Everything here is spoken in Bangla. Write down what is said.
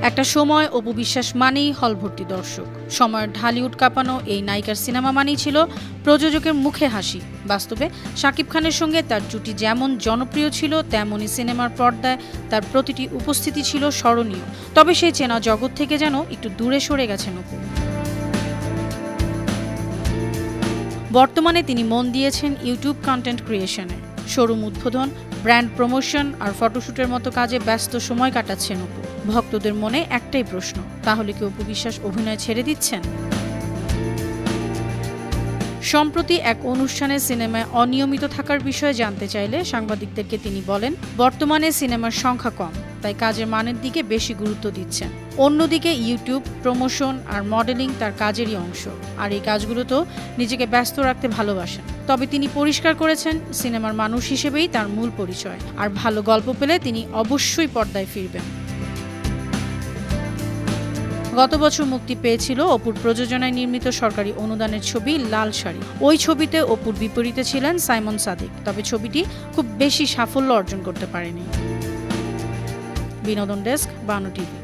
একটা সময় অপু বিশ্বাস মানেই হল ভর্তি দর্শক। সময়ের ঢালিউড কাঁপানো এই নায়িকার সিনেমা মানেই ছিল প্রযোজকের মুখে হাসি। বাস্তবে শাকিব খানের সঙ্গে তার জুটি যেমন জনপ্রিয় ছিল, তেমনই সিনেমার পর্দায় তার প্রতিটি উপস্থিতি ছিল স্মরণীয়। তবে সেই চেনা জগৎ থেকে যেন একটু দূরে সরে গেছেন অপু। বর্তমানে তিনি মন দিয়েছেন ইউটিউব কন্টেন্ট ক্রিয়েশনে। শোরুম উদ্বোধন, ব্র্যান্ড প্রমোশন আর ফটোশুটের মতো কাজে ব্যস্ত সময় কাটাচ্ছেন অপু। ভক্তদের মনে একটাই প্রশ্ন, তাহলে কি অপু বিশ্বাস অভিনয় ছেড়ে দিচ্ছেন? সম্প্রতি এক অনুষ্ঠানে সিনেমায় অনিয়মিত থাকার বিষয়ে জানতে চাইলে সাংবাদিকদেরকে তিনি বলেন, বর্তমানে সিনেমার সংখ্যা কম, তাই কাজের মানের দিকে বেশি গুরুত্ব দিচ্ছেন। অন্যদিকে ইউটিউব, প্রমোশন আর মডেলিং তার কাজেরই অংশ, আর এই কাজগুলোতেও নিজেকে ব্যস্ত রাখতে ভালোবাসেন। তবে তিনি পরিষ্কার করেছেন, সিনেমার মানুষ হিসেবেই তার মূল পরিচয়, আর ভালো গল্প পেলে তিনি অবশ্যই পর্দায় ফিরবেন। গত বছর মুক্তি পেয়েছিল অপুর প্রযোজনায় নির্মিত সরকারি অনুদানের ছবি লাল শাড়ি। ওই ছবিতে অপুর বিপরীতে ছিলেন সাইমন সাদিক, তবে ছবিটি খুব বেশি সাফল্য অর্জন করতে পারেনি। বিনোদন ডেস্ক, বানু টিভি।